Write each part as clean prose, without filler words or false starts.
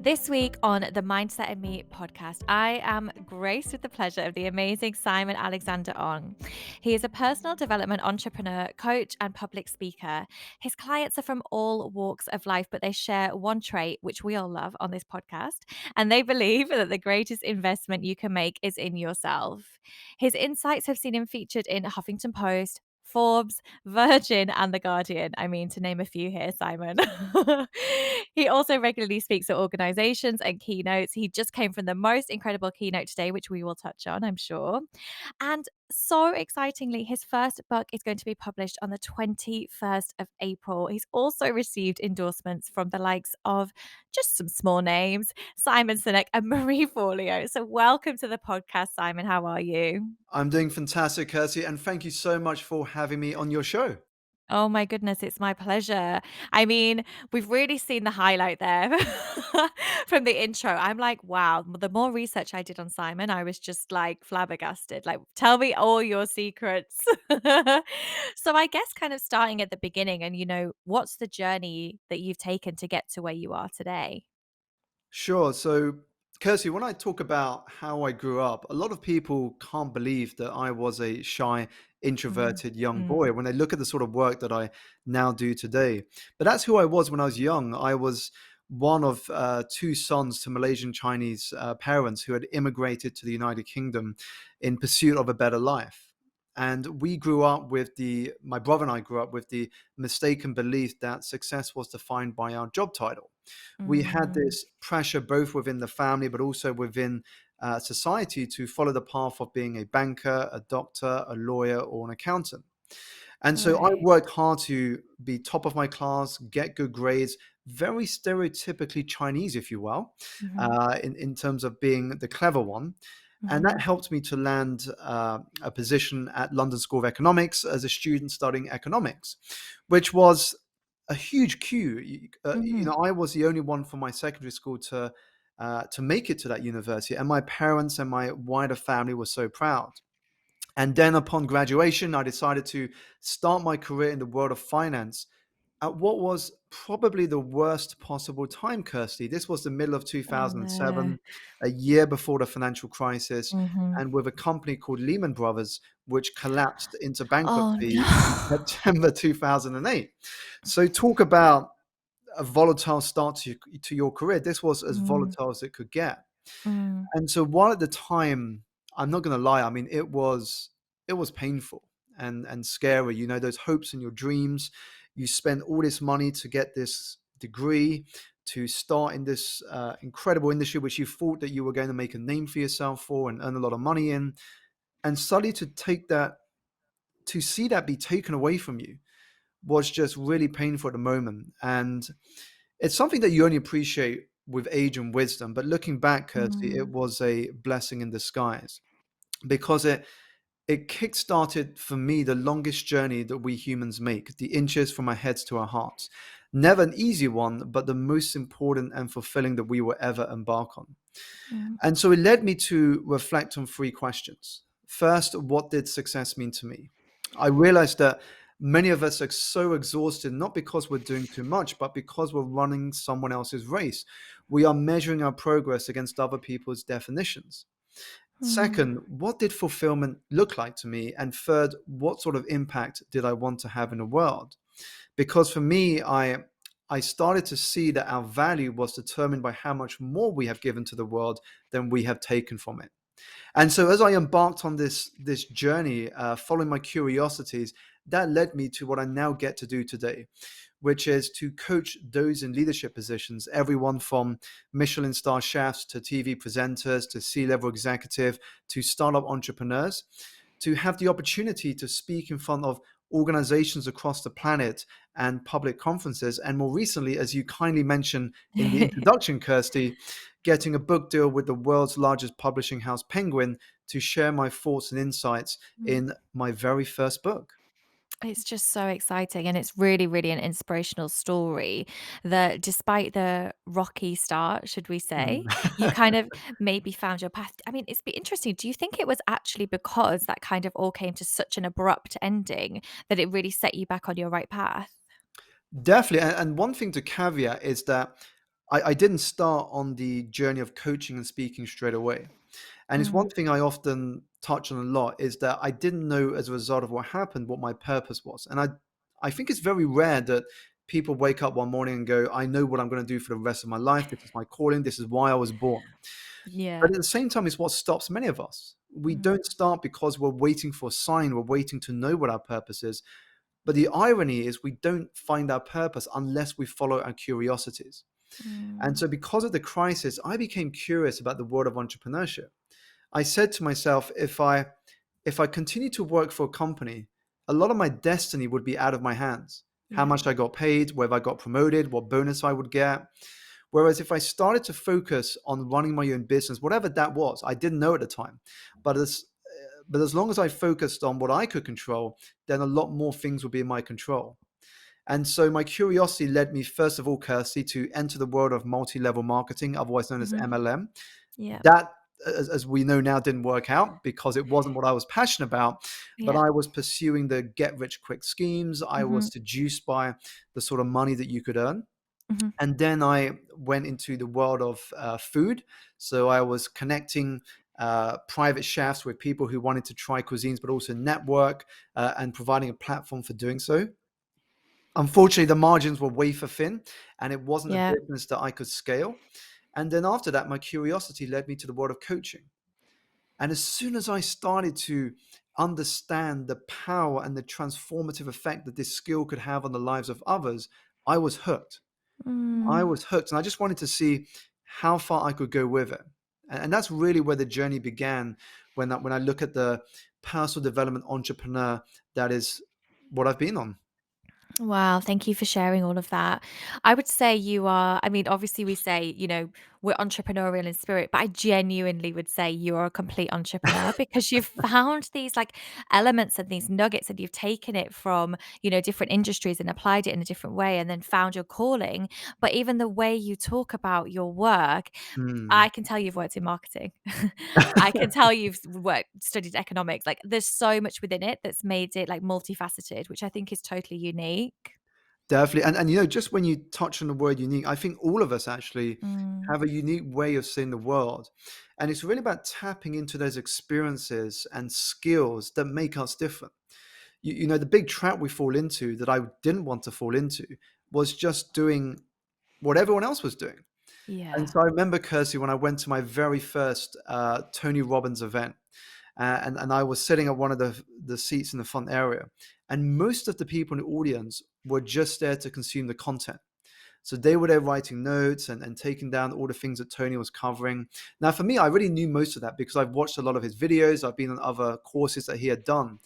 This week on the Mindset and Me podcast, I am graced with the pleasure of the amazing Simon Alexander Ong. He is a personal development entrepreneur, coach, and public speaker. His clients are from all walks of life, but they share one trait, which we all love on this podcast, and they believe that the greatest investment you can make is in yourself. His insights have seen him featured in Huffington Post, Forbes, Virgin, and The Guardian. I mean, to name a few here, Simon. He also regularly speaks at organizations and keynotes. He just came from the most incredible keynote today, which we will touch on, I'm sure. And so excitingly, his first book is going to be published on the 21st of April. He's also received endorsements from the likes of just some small names, Simon Sinek and Marie Forleo. So, welcome to the podcast, Simon. How are you? I'm doing fantastic, Kirsty, and thank you so much for having me on your show. Oh my goodness, it's my pleasure. I mean, we've really seen the highlight there from the intro. I'm like, wow, the more research I did on Simon, I was just like flabbergasted. Like, tell me all your secrets. So, I guess kind of starting at the beginning and, what's the journey that you've taken to get to where you are today? Sure. So, Kirsty, when I talk about how I grew up, a lot of people can't believe that I was a shy, Mm, introverted young mm, boy when they look at the sort of work that I now do today. But that's who I was when I was young. I was one of two sons to Malaysian Chinese parents who had immigrated to the United Kingdom in pursuit of a better life. And we grew up with my brother and I grew up with the mistaken belief that success was defined by our job title. We had mm. this pressure both within the family, but also within society to follow the path of being a banker, a doctor, a lawyer, or an accountant. And so I Right. worked hard to be top of my class, get good grades, very stereotypically Chinese, if you will, Hmm. in terms of being the clever one. And Hmm. that helped me to land a position at London School of Economics as a student studying economics, which was a huge queue. Hmm. I was the only one from my secondary school to make it to that university, and my parents and my wider family were so proud. And then upon graduation, I decided to start my career in the world of finance at what was probably the worst possible time, Kirsty. This was the middle of Oh, no. 2007, a year before the financial crisis, Hmm. and with a company called Lehman Brothers, which collapsed into Oh, bankruptcy in no. September 2008. So, talk about a volatile start to your career. This was as Mm, volatile as it could get. mm, And so while at the time, I'm not gonna lie, I mean, it was painful and scary, those hopes and your dreams. You spend all this money to get this degree, to start in this, incredible industry, which you thought that you were going to make a name for yourself for and earn a lot of money in, and suddenly to see that be taken away from you was just really painful at the moment, and it's something that you only appreciate with age and wisdom, but looking back, Kirsty, it mm, was a blessing in disguise because it kick-started for me the longest journey that we humans make, the inches from our heads to our hearts. Never an easy one, but the most important and fulfilling that we will ever embark on. mm, And so it led me to reflect on three questions. First, what did success mean to me? I realized that many of us are so exhausted, not because we're doing too much, but because we're running someone else's race. We are measuring our progress against other people's definitions. mm, Second, what did fulfillment look like to me? And third, what sort of impact did I want to have in the world? Because for me, I started to see that our value was determined by how much more we have given to the world than we have taken from it. And so, as I embarked on this journey, following my curiosities, that led me to what I now get to do today, which is to coach those in leadership positions, everyone from Michelin star chefs to TV presenters to C-level executive to startup entrepreneurs, to have the opportunity to speak in front of organizations across the planet and public conferences. And more recently, as you kindly mentioned in the introduction, Kirsty, getting a book deal with the world's largest publishing house, Penguin, to share my thoughts and insights mm. in my very first book. It's just so exciting, and it's really, really an inspirational story that despite the rocky start, should we Mm. say, you kind of maybe found your path. I mean, it's be interesting. Do you think it was actually because that kind of all came to such an abrupt ending that it really set you back on your right path? Definitely. And one thing to caveat is that I didn't start on the journey of coaching and speaking straight away. And it's one Mm, thing I often touch on a lot is that I didn't know as a result of what happened what my purpose was. And I think it's very rare that people wake up one morning and go, I know what I'm going to do for the rest of my life. This is my calling. This is why I was born. But yeah. at the same time, it's what stops many of us. We Mhm, don't start because we're waiting for a sign, we're waiting to know what our purpose is. But the irony is, we don't find our purpose unless we follow our curiosities. And mm, so, because of the crisis, I became curious about the world of entrepreneurship. I said to myself, if I continue to work for a company, a lot of my destiny would be out of my hands. How yeah. much I got paid, whether I got promoted, what bonus I would get. Whereas if I started to focus on running my own business, whatever that was, I didn't know at the time, but as long as I focused on what I could control, then a lot more things would be in my control. And so my curiosity led me, first of all, Kirsty, to enter the world of multi-level marketing, otherwise known as Mhm, MLM. yeah. That, as we know now, didn't work out because it wasn't what I was passionate about. But Yeah. I was pursuing the get rich quick schemes. I was Mhm, seduced by the sort of money that you could earn. mhm, And then I went into the world of food. So I was connecting private chefs with people who wanted to try cuisines, but also network and providing a platform for doing so. Unfortunately, the margins were wafer thin, and it wasn't a yeah. business that I could scale. And then after that, my curiosity led me to the world of coaching. And as soon as I started to understand the power and the transformative effect that this skill could have on the lives of others, I was hooked. I Mm. was hooked, and I just wanted to see how far I could go with it. And that's really where the journey began when I look at the personal development entrepreneur that is what I've been on. Wow, thank you for sharing all of that. I would say you are, I mean, obviously, we say, we're entrepreneurial in spirit, but I genuinely would say you are a complete entrepreneur because you've found these like elements and these nuggets and you've taken it from, different industries and applied it in a different way and then found your calling. But even the way you talk about your work, Hmm. I can tell you've worked in marketing. I can tell you've studied economics. Like there's so much within it that's made it like multifaceted, which I think is totally unique. Definitely. And just when you touch on the word unique, I think all of us actually Mm, have a unique way of seeing the world. And it's really about tapping into those experiences and skills that make us different. The big trap we fall into that I didn't want to fall into was just doing what everyone else was doing. And yeah. so I remember, Kirsty, when I went to my very first Tony Robbins event, and I was sitting at one of the seats in the front area, and most of the people in the audience were just there to consume the content. So they were there writing notes and taking down all the things that Tony was covering. Now, for me, I already knew most of that because I've watched a lot of his videos. I've been on other courses that he had done.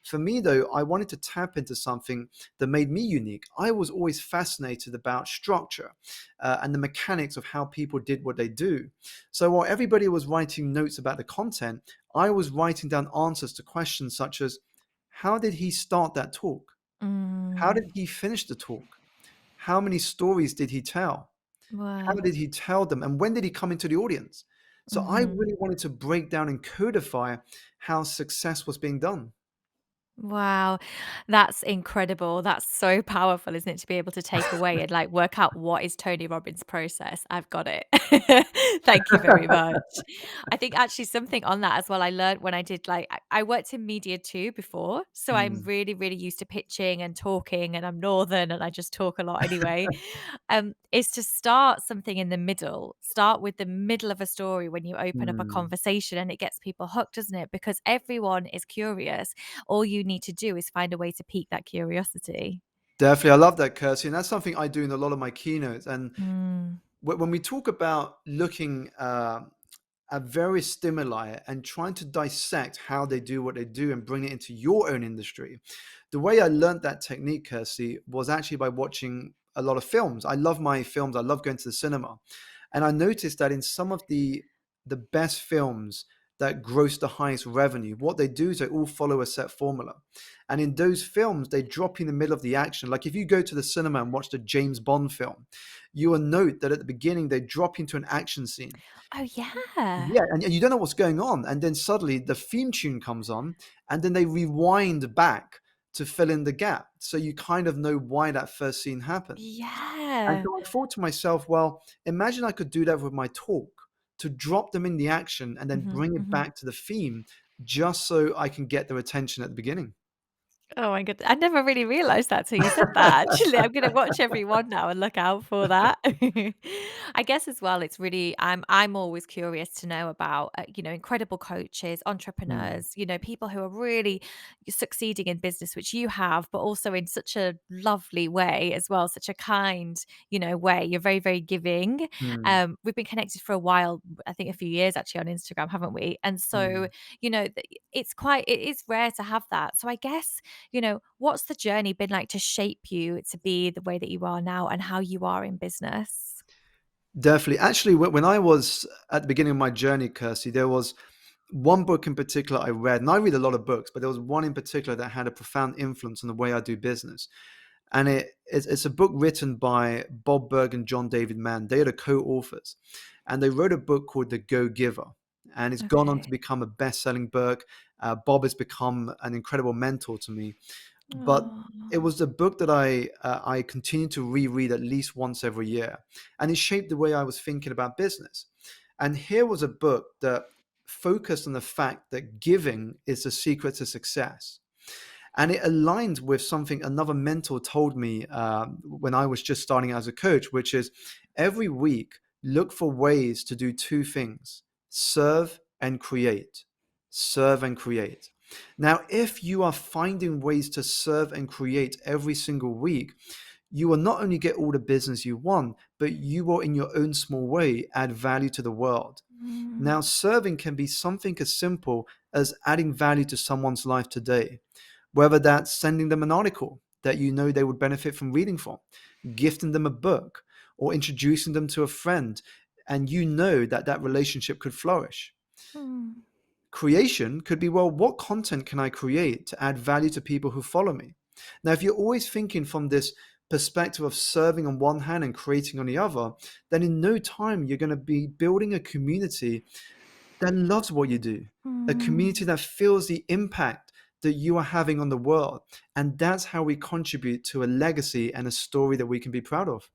For me, though, I wanted to tap into something that made me unique. I was always fascinated about structure and the mechanics of how people did what they do. So while everybody was writing notes about the content, I was writing down answers to questions such as, how did he start that talk? How Mm, did he finish the talk? How many stories did he tell? How wow. did he tell them? And when did he come into the audience? So I Mhm. really wanted to break down and codify how success was being done. Wow, that's incredible. That's so powerful, isn't it, to be able to take away and like work out what is Tony Robbins' process. I've got it. Thank you very much. I think actually something on that as well. I learned when I did like I worked in media too before, so I'm Mm, really really used to pitching and talking, and I'm northern and I just talk a lot anyway. Is to start something in the middle. Start with the middle of a story when you open up a mm. conversation, and it gets people hooked, doesn't it? Because everyone is curious. All you need to do is find a way to pique that curiosity. Definitely. I love that, Kirsty. And that's something I do in a lot of my keynotes. And Mm, when we talk about looking at various stimuli and trying to dissect how they do what they do and bring it into your own industry. The way I learned that technique, Kirsty, was actually by watching a lot of films. I love my films. I love going to the cinema. And I noticed that in some of the best films that gross the highest revenue, what they do is they all follow a set formula. And in those films, they drop you in the middle of the action. Like if you go to the cinema and watch the James Bond film, you will note that at the beginning they drop into an action scene. oh, yeah. Yeah, and you don't know what's going on, and then suddenly the theme tune comes on, and then they rewind back to fill in the gap. So you kind of know why that first scene happened. And Yeah. so I thought to myself, well, imagine I could do that with my talk, to drop them in the action and then Mhm, bring it mhm. back to the theme just so I can get their attention at the beginning. Oh my goodness, I never really realized that till you said that, actually. I'm gonna watch every one now and look out for that. I guess as well, it's really I'm always curious to know about, incredible coaches, Mm, entrepreneurs, people who are really succeeding in business, which you have, but also in such a lovely way as well, such a kind, way. You're very, very giving. mm, We've been connected for a while, I think a few years actually on Instagram, haven't we? And so, mm. it is rare to have that. So I guess what's the journey been like to shape you to be the way that you are now and how you are in business? Definitely. Actually, when I was at the beginning of my journey, Kirsty, there was one book in particular I read, and I read a lot of books, but there was one in particular that had a profound influence on the way I do business. And it's a book written by Bob Berg and John David Mann. They are the co-authors, and they wrote a book called The Go Giver, and it's gone on to Okay. become a best-selling book. Bob has become an incredible mentor to me, but it Oh. was a book that I continue to reread at least once every year, and it shaped the way I was thinking about business. And here was a book that focused on the fact that giving is the secret to success. And it aligned with something another mentor told me when I was just starting as a coach, which is every week, look for ways to do two things: serve and create. Serve and create. Now, if you are finding ways to serve and create every single week, you will not only get all the business you want, but you will, in your own small way, add value to the world. Mm, Now, serving can be something as simple as adding value to someone's life today, whether that's sending them an article that you know they would benefit from reading from, gifting them a book, or introducing them to a friend, and you know that that relationship could flourish. mm, Creation could be, well, what content can I create to add value to people who follow me? Now, if you're always thinking from this perspective of serving on one hand and creating on the other, then in no time you're going to be building a community that loves what you do, a community mm. that feels the impact that you are having on the world. And that's how we contribute to a legacy and a story that we can be proud of.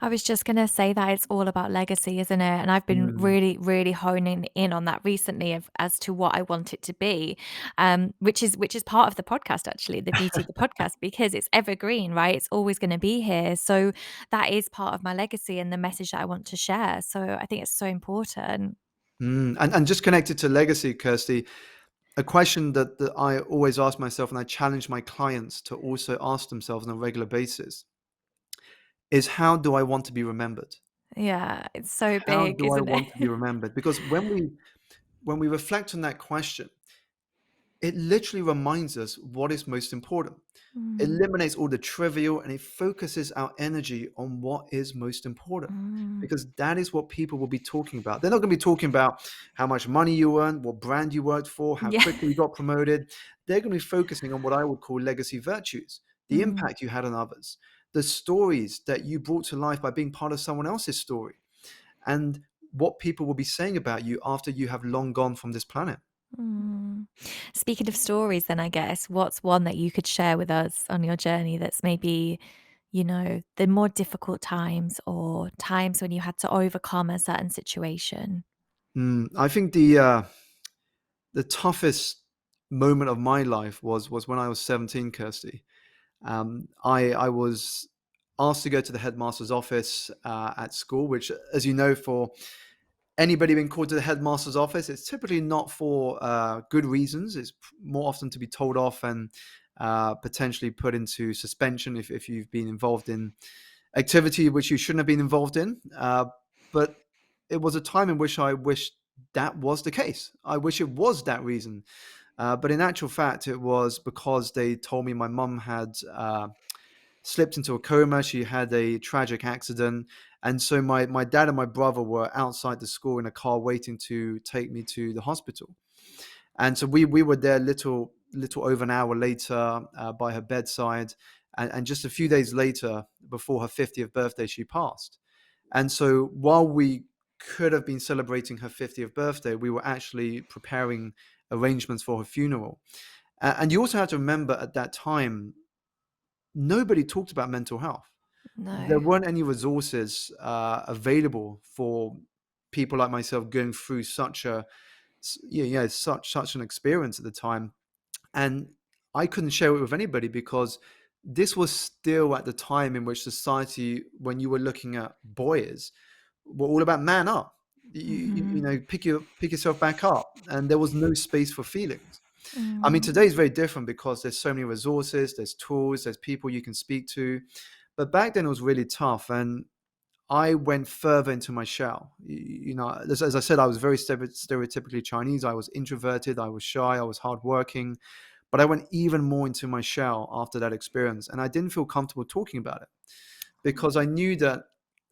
I was just gonna say that it's all about legacy, isn't it? And I've been Mm. really, really honing in on that recently of as to what I want it to be, which is part of the podcast actually, the beauty of the podcast because it's evergreen, right? It's always going to be here. So that is part of my legacy and the message that I want to share. So I think it's so important. And just connected to legacy, Kirsty, a question that I always ask myself and I challenge my clients to also ask themselves on a regular basis is, how do I want to be remembered? Yeah, it's so How big, do I isn't it? want to be remembered? Because when we reflect on that question, it literally reminds us what is most important. Mm, Eliminates all the trivial and it focuses our energy on what is most important, mm. because that is what people will be talking about. They're not going to be talking about how much money you earned, what brand you worked for, how Yeah. quickly you got promoted. They're going to be focusing on what I would call legacy virtues: the Mm. impact you had on others, the stories that you brought to life by being part of someone else's story, and what people will be saying about you after you have long gone from this planet. Mm. Speaking of stories, then I guess, what's one that you could share with us on your journey that's maybe, the more difficult times or times when you had to overcome a certain situation? I think the toughest moment of my life was when I was 17, Kirsty. I was asked to go to the headmaster's office at school, which, as you know, for anybody being called to the headmaster's office, it's typically not for good reasons. It's more often to be told off and potentially put into suspension if you've been involved in activity which you shouldn't have been involved in. But it was a time in which I wished that was the case. I wish it was that reason. But in actual fact, it was because they told me my mum had slipped into a coma. She had a tragic accident. And so my dad and my brother were outside the school in a car waiting to take me to the hospital. And so we were there little over an hour later by her bedside. And just a few days later, before her 50th birthday, she passed. And so while we could have been celebrating her 50th birthday, we were actually preparing arrangements for her funeral. And you also have to remember at that time, nobody talked about mental health. There No. weren't any resources available for people like myself going through such an experience at the time. And I couldn't share it with anybody because this was still at the time in which society, when you were looking at boys, were all about man up. You Mhm. know, pick yourself back up, and there was no space for feelings. I mean, Mm. today is very different because there's so many resources, there's tools, there's people you can speak to. But back then it was really tough, and I went further into my shell. You know, as I said, I was very stereotypically Chinese. I was introverted, I was shy, I was hardworking, but I went even more into my shell after that experience, and I didn't feel comfortable talking about it because I knew that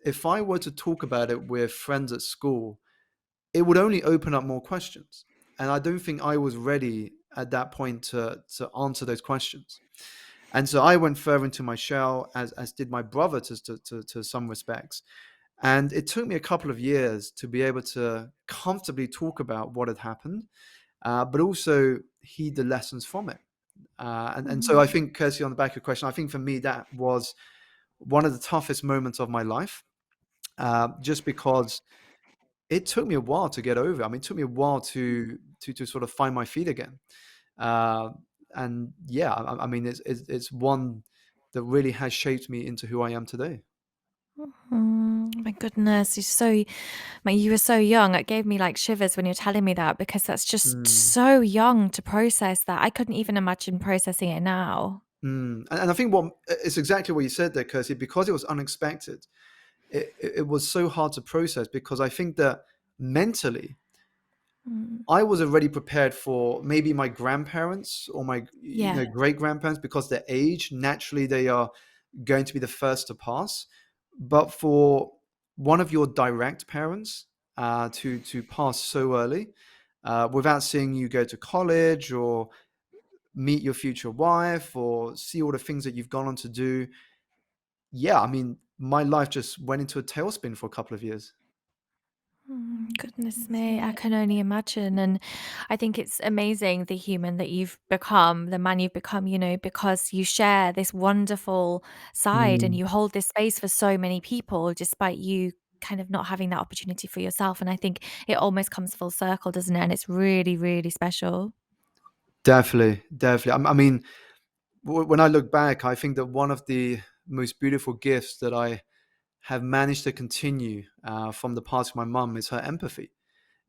if I were to talk about it with friends at school, it would only open up more questions. And I don't think I was ready at that point to answer those questions. And so I went further into my shell, as did my brother to some respects. And it took me a couple of years to be able to comfortably talk about what had happened, but also heed the lessons from it. And so I Mhm. think, Kirsty, on the back of your question, I think for me that was one of the toughest moments of my life, just because it took me a while to get over. I mean, it took me a while to sort of find my feet again. Uh, and yeah, I mean, it's one that really has shaped me into who I am today. My goodness, you were so young. It gave me like shivers when you're telling me that because that's just Mm, so young to process that. I couldn't even imagine processing it now. and I think what it's exactly what you said there, Kirsty, because it was unexpected. It was so hard to process because I think that mentally Mm. I was already prepared for maybe my grandparents or my Yeah. great grandparents, because their age, naturally they are going to be the first to pass. But for one of your direct parents to pass so early, without seeing you go to college or meet your future wife or see all the things that you've gone on to do, yeah, I mean, my life just went into a tailspin for a couple of years. Goodness me, I can only imagine. And I think it's amazing the human that you've become, the man you've become, because you share this wonderful side and Mm, you hold this space for so many people despite you kind of not having that opportunity for yourself. And I think it almost comes full circle, doesn't it? And it's really, really special. definitely, definitely. I mean, when I look back, I think that one of the most beautiful gifts that I have managed to continue from the past of my mum is her empathy.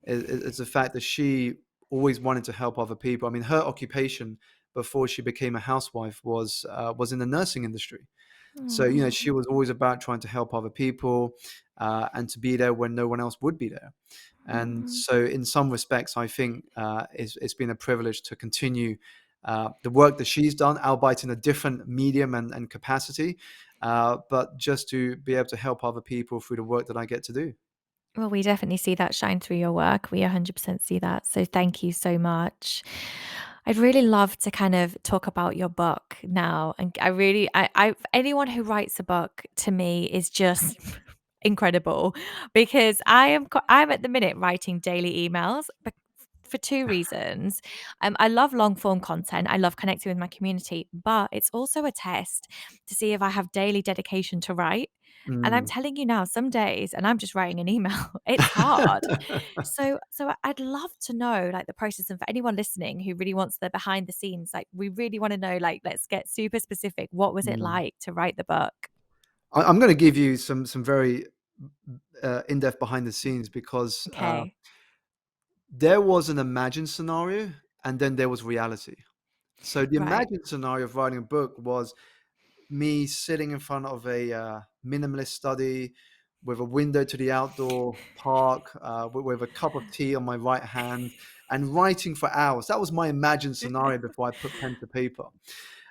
It's the fact that she always wanted to help other people. I mean, her occupation before she became a housewife was in the nursing industry. So, you know, Oh. she was always about trying to help other people and to be there when no one else would be there. And Mm. so, in some respects, I think it's been a privilege to continue the work that she's done, albeit in a different medium and capacity, but just to be able to help other people through the work that I get to do. Well, we definitely see that shine through your work. We 100% see that. So thank you so much. I'd really love to kind of talk about your book now. And anyone who writes a book to me is just incredible because I'm at the minute writing daily emails, but for two reasons. I love long form content. I love connecting with my community, but it's also a test to see if I have daily dedication to write. And I'm Mm. telling you now, some days, and I'm just writing an email, it's hard. So I'd love to know like the process, and for anyone listening who really wants the behind the scenes, like we really want to know, like let's get super specific. What was it Mm. like to write the book? I'm going to give you some very in-depth behind the scenes because Okay. there was an imagined scenario and then there was reality. So the Right. imagined scenario of writing a book was me sitting in front of a minimalist study with a window to the outdoor park, with a cup of tea on my right hand, and writing for hours. That was my imagined scenario before I put pen to paper.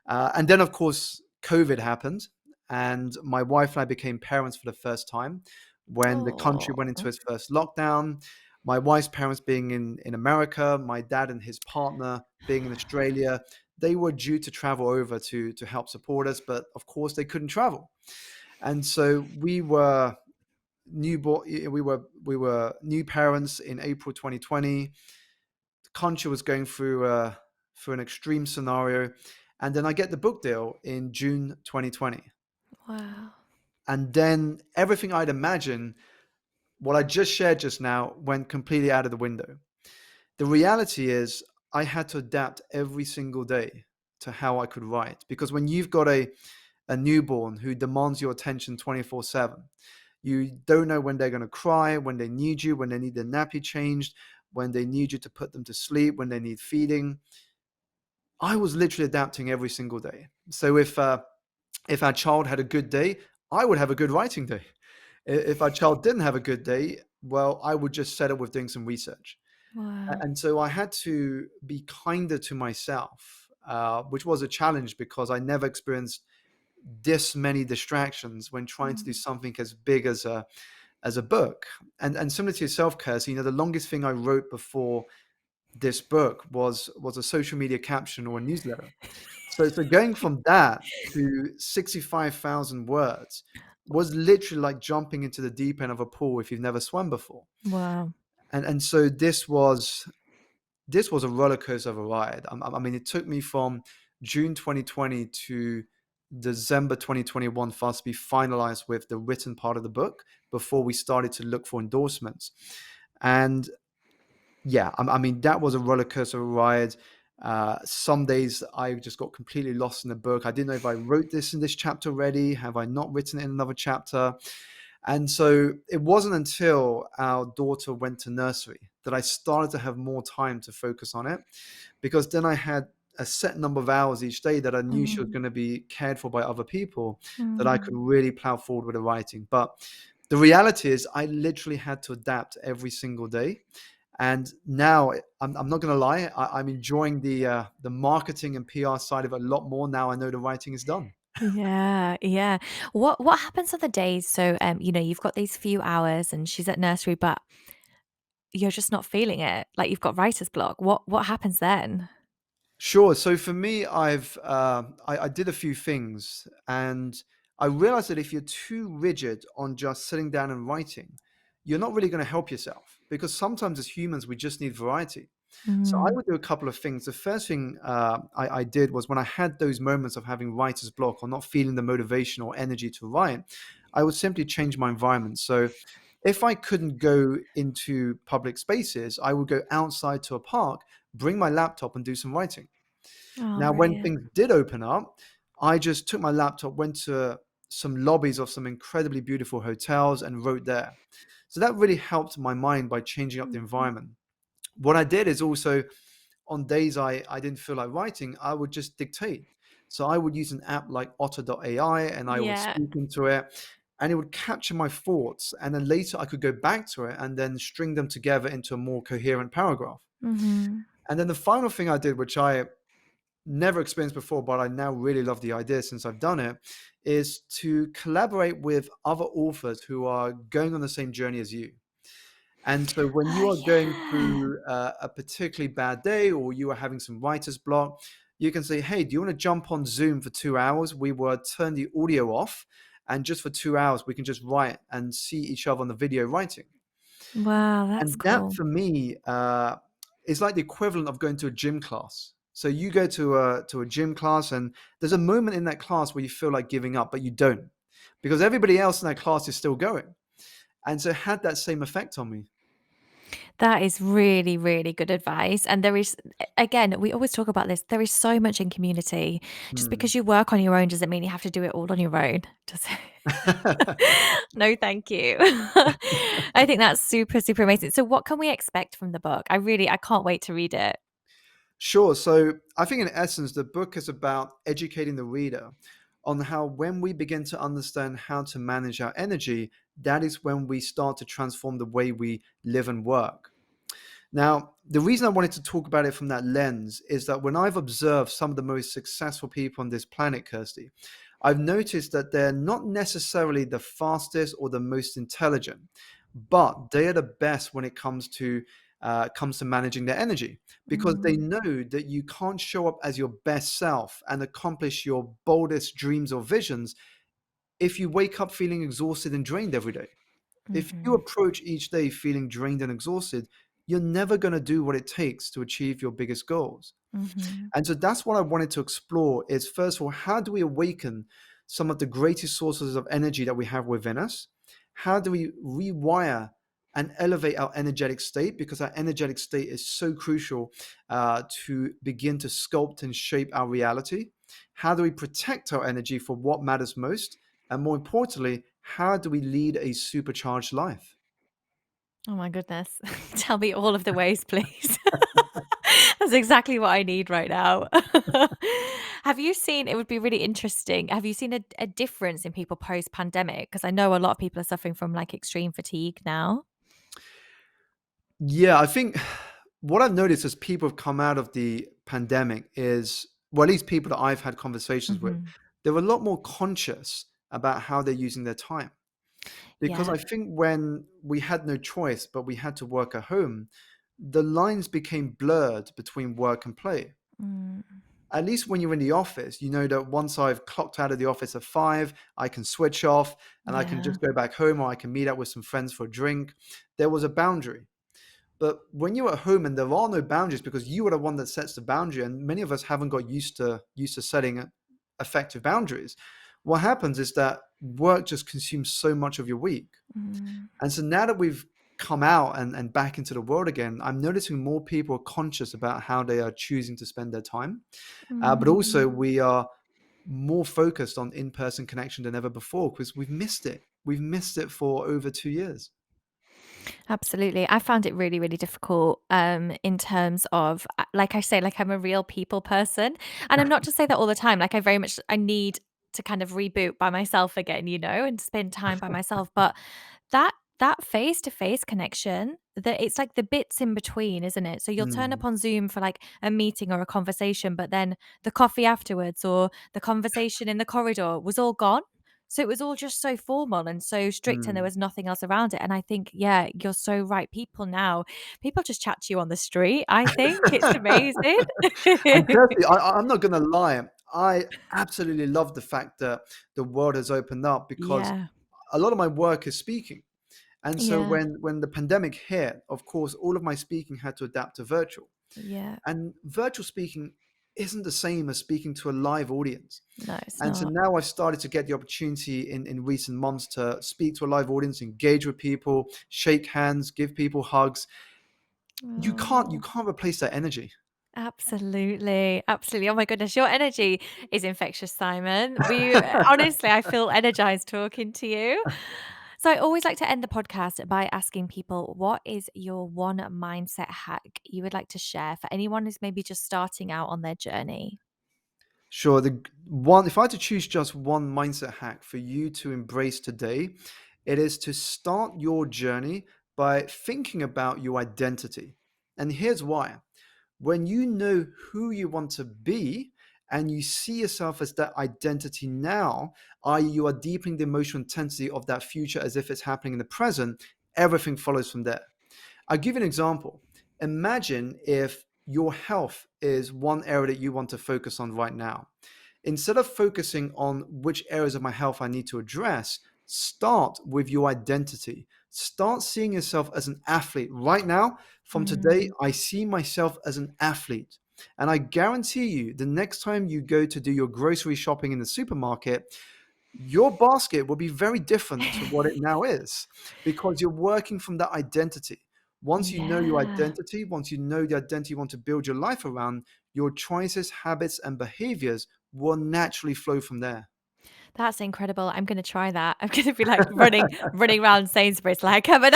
And then, of course, COVID happened, and my wife and I became parents for the first time when the country Oh. went into its first lockdown. My wife's parents being in America, my dad and his partner being in Australia, they were due to travel over to help support us, but of course they couldn't travel. And so we were new parents in April 2020. The country was going through for an extreme scenario. And then I get the book deal in June 2020. Wow. And then everything I'd imagined, what I just shared just now, went completely out of the window. The reality is, I had to adapt every single day to how I could write. Because when you've got a newborn who demands your attention 24/7, you don't know when they're going to cry, when they need you, when they need their nappy changed, when they need you to put them to sleep, when they need feeding. I was literally adapting every single day. So if our child had a good day, I would have a good writing day. If our child didn't have a good day, well, I would just settle with doing some research. Wow. And so I had to be kinder to myself, which was a challenge because I never experienced this many distractions when trying to do Mm. something as big as a book. And similar to yourself, Kirsty, the longest thing I wrote before this book was a social media caption or a newsletter. So going from that to 65,000 words was literally like jumping into the deep end of a pool if you've never swum before. Wow. And so this was a roller coaster of a ride. I mean, it took me from June 2020 to December 2021 for us to be finalized with the written part of the book before we started to look for endorsements. And yeah, I mean, that was a roller coaster ride. Some days I just got completely lost in the book. I didn't know if I wrote this in this chapter already. Have I not written it in another chapter? And so it wasn't until our daughter went to nursery that I started to have more time to focus on it, because then I had a set number of hours each day that I knew she was Mm. going to be cared for by other people, that I could Mm. really plow forward with the writing. But the reality is, I literally had to adapt every single day. And now I'm not going to lie, I'm enjoying the marketing and PR side of it a lot more now I know the writing is done. Yeah, yeah. What happens on the days? So, you've got these few hours and she's at nursery, but you're just not feeling it. Like you've got writer's block. What happens then? Sure. So for me, I did a few things, and I realized that if you're too rigid on just sitting down and writing, you're not really going to help yourself, because sometimes as humans we just need variety. So I Mm. would do a couple of things. The first thing I did was, when I had those moments of having writer's block or not feeling the motivation or energy to write, I would simply change my environment. So if I couldn't go into public spaces, I would go outside to a park, bring my laptop, and do some writing. Oh, Now, when brilliant. things did open up, I just took my laptop, went to some lobbies of some incredibly beautiful hotels, and wrote there. So that really helped my mind by changing up the Mhm. environment. What I did is also, on days I didn't feel like writing, I would just dictate. So I would use an app like Otter.ai, and I would Yeah. speak into it, and it would capture my thoughts. And then later I could go back to it and then string them together into a more coherent paragraph. Mhm. And then the final thing I did, which I never experienced before, but I now really love the idea since I've done it, is to collaborate with other authors who are going on the same journey as you. And so when Oh, you are going yeah. through a particularly bad day, or you are having some writer's block, you can say, hey, do you want to jump on Zoom for 2 hours? We will turn the audio off. And just for 2 hours, we can just write and see each other on the video writing. Wow, that's And that cool. for me is like the equivalent of going to a gym class. So you go to a gym class, and there's a moment in that class where you feel like giving up, but you don't, because everybody else in that class is still going. And so it had that same effect on me. That is really, really good advice. And there is, again, we always talk about this. There is so much in community. Just Hmm. because you work on your own doesn't mean you have to do it all on your own. Does it? No, thank you. I think that's super, super amazing. So, what can we expect from the book? I can't wait to read it. Sure. So I think in essence, the book is about educating the reader on how, when we begin to understand how to manage our energy, that is when we start to transform the way we live and work. Now, the reason I wanted to talk about it from that lens is that when I've observed some of the most successful people on this planet, Kirsty, I've noticed that they're not necessarily the fastest or the most intelligent, but they are the best when it comes to managing their energy, because they Mm. know that you can't show up as your best self and accomplish your boldest dreams or visions if you wake up feeling exhausted and drained every day. If you Mhm. approach each day feeling drained and exhausted, you're never going to do what it takes to achieve your biggest goals. Mhm. And so that's what I wanted to explore is, first of all, how do we awaken some of the greatest sources of energy that we have within us? How do we rewire and elevate our energetic state? Because our energetic state is so crucial to begin to sculpt and shape our reality. How do we protect our energy for what matters most? And more importantly, how do we lead a supercharged life? Oh my goodness. Tell me all of the ways, please. That's exactly what I need right now. Have you seen, it would be really interesting, have you seen a difference in people post-pandemic? Because I know a lot of people are suffering from like extreme fatigue now. Yeah, I think what I've noticed as people have come out of the pandemic is, well, at least people that I've had conversations with, Mhm. they're a lot more conscious about how they're using their time. Because Yeah. I think when we had no choice, but we had to work at home, the lines became blurred between work and play. Mm. At least when you're in the office, you know that once I've clocked out of the office at 5, I can switch off and I can Yeah. just go back home, or I can meet up with some friends for a drink. There was a boundary. But when you're at home and there are no boundaries because you are the one that sets the boundary, and many of us haven't got used to setting effective boundaries, what happens is that work just consumes so much of your week. Mm. And so now that we've come out and back into the world again, I'm noticing more people are conscious about how they are choosing to spend their time. But also, Mm. we are more focused on in-person connection than ever before because we've missed it. We've missed it for over 2 years. Absolutely. I found it really, really difficult in terms of, like I say, like I'm a real people person. And I'm not to say that all the time. Like I very much, I need to kind of reboot by myself again, and spend time by myself. But that face-to-face connection, that it's like the bits in between, isn't it? So you'll turn up Mm, on Zoom for like a meeting or a conversation, but then the coffee afterwards or the conversation in the corridor was all gone. So it was all just so formal and so strict, and there mm. was nothing else around it. And I think, yeah, you're so right. People just chat to you on the street. I think it's amazing. And personally, I'm not gonna lie, I absolutely love the fact that the world has opened up because Yeah. a lot of my work is speaking. And so Yeah. when the pandemic hit, of course, all of my speaking had to adapt to virtual. Yeah. And virtual speaking isn't the same as speaking to a live audience. No, it's And so not. now I've started to get the opportunity in recent months to speak to a live audience, engage with people, shake hands, give people hugs. You Oh. can't replace that energy. Absolutely, absolutely. Oh my goodness, your energy is infectious, Simon. Honestly, I feel energized talking to you. So I always like to end the podcast by asking people, what is your one mindset hack you would like to share for anyone who's maybe just starting out on their journey? Sure. If I had to choose just one mindset hack for you to embrace today, it is to start your journey by thinking about your identity. And here's why. When you know who you want to be and you see yourself as that identity now, i.e., you are deepening the emotional intensity of that future as if it's happening in the present, everything follows from there. I'll give you an example. Imagine if your health is one area that you want to focus on right now. Instead of focusing on which areas of my health I need to address, start with your identity. Start seeing yourself as an athlete. Right now, from today, Mm. I see myself as an athlete. And I guarantee you, the next time you go to do your grocery shopping in the supermarket, your basket will be very different to what it now is because you're working from that identity. Once you know your Yeah. identity, once you know the identity you want to build your life around, your choices, habits, and behaviors will naturally flow from there. That's incredible. I'm gonna try that. I'm gonna be like running around Sainsbury's like I'm an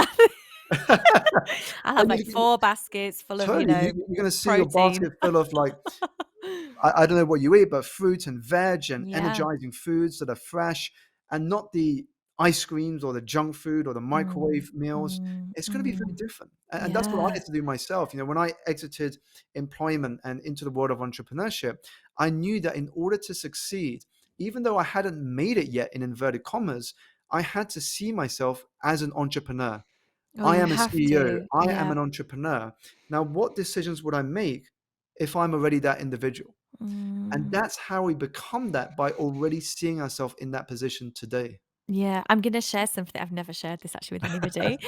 I'll have And like 4 baskets full of, totally, you're going to see your protein. basket full of like I don't know what you eat, but fruit and veg and Yeah. energizing foods that are fresh and not the ice creams or the junk food or the Mm, microwave meals. mm, It's going to be very mm. different. And that's what I Yeah. had to do myself. When I exited employment and into the world of entrepreneurship, I knew that in order to succeed, even though I hadn't made it yet in inverted commas, I had to see myself as an entrepreneur. Oh, I you am a have CEO. to. I am Yeah. an entrepreneur. Now, what decisions would I make if I'm already that individual? And Mm. that's how we become that by already seeing ourselves in that position today. Yeah, I'm gonna share something. I've never shared this actually with anybody.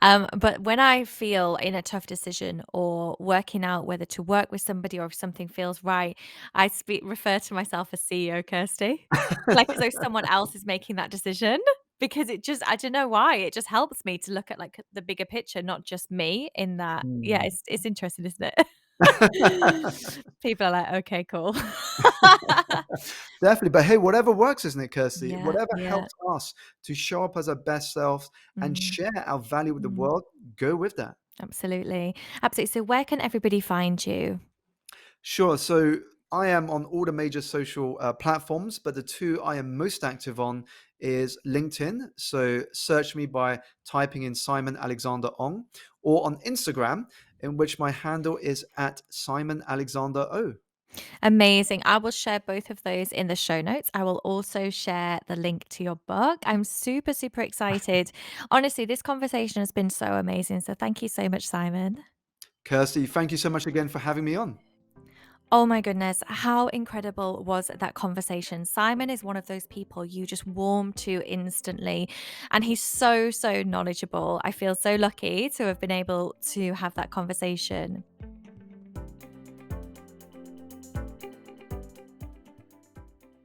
But when I feel in a tough decision or working out whether to work with somebody or if something feels right, refer to myself as CEO Kirsty, like as though someone else is making that decision. Because it just, I don't know why, it just helps me to look at like the bigger picture, not just me in that. Yeah, Mm. it's interesting, isn't it? People are like, okay, cool. Definitely. But hey, whatever works, isn't it, Kirsty? Yeah, Whatever yeah. helps us to show up as our best selves and Mhm, share our value with the mhm. world, go with that. Absolutely. Absolutely. So where can everybody find you? Sure. So I am on all the major social platforms, but the two I am most active on is LinkedIn. So search me by typing in Simon Alexander Ong, or on Instagram, in which my handle is at Simon Alexander O. Amazing. I will share both of those in the show notes. I will also share the link to your book. I'm super, super excited. Honestly, this conversation has been so amazing. So thank you so much, Simon. Kirsty, thank you so much again for having me on. Oh my goodness, how incredible was that conversation? Simon is one of those people you just warm to instantly, and he's so, so knowledgeable. I feel so lucky to have been able to have that conversation.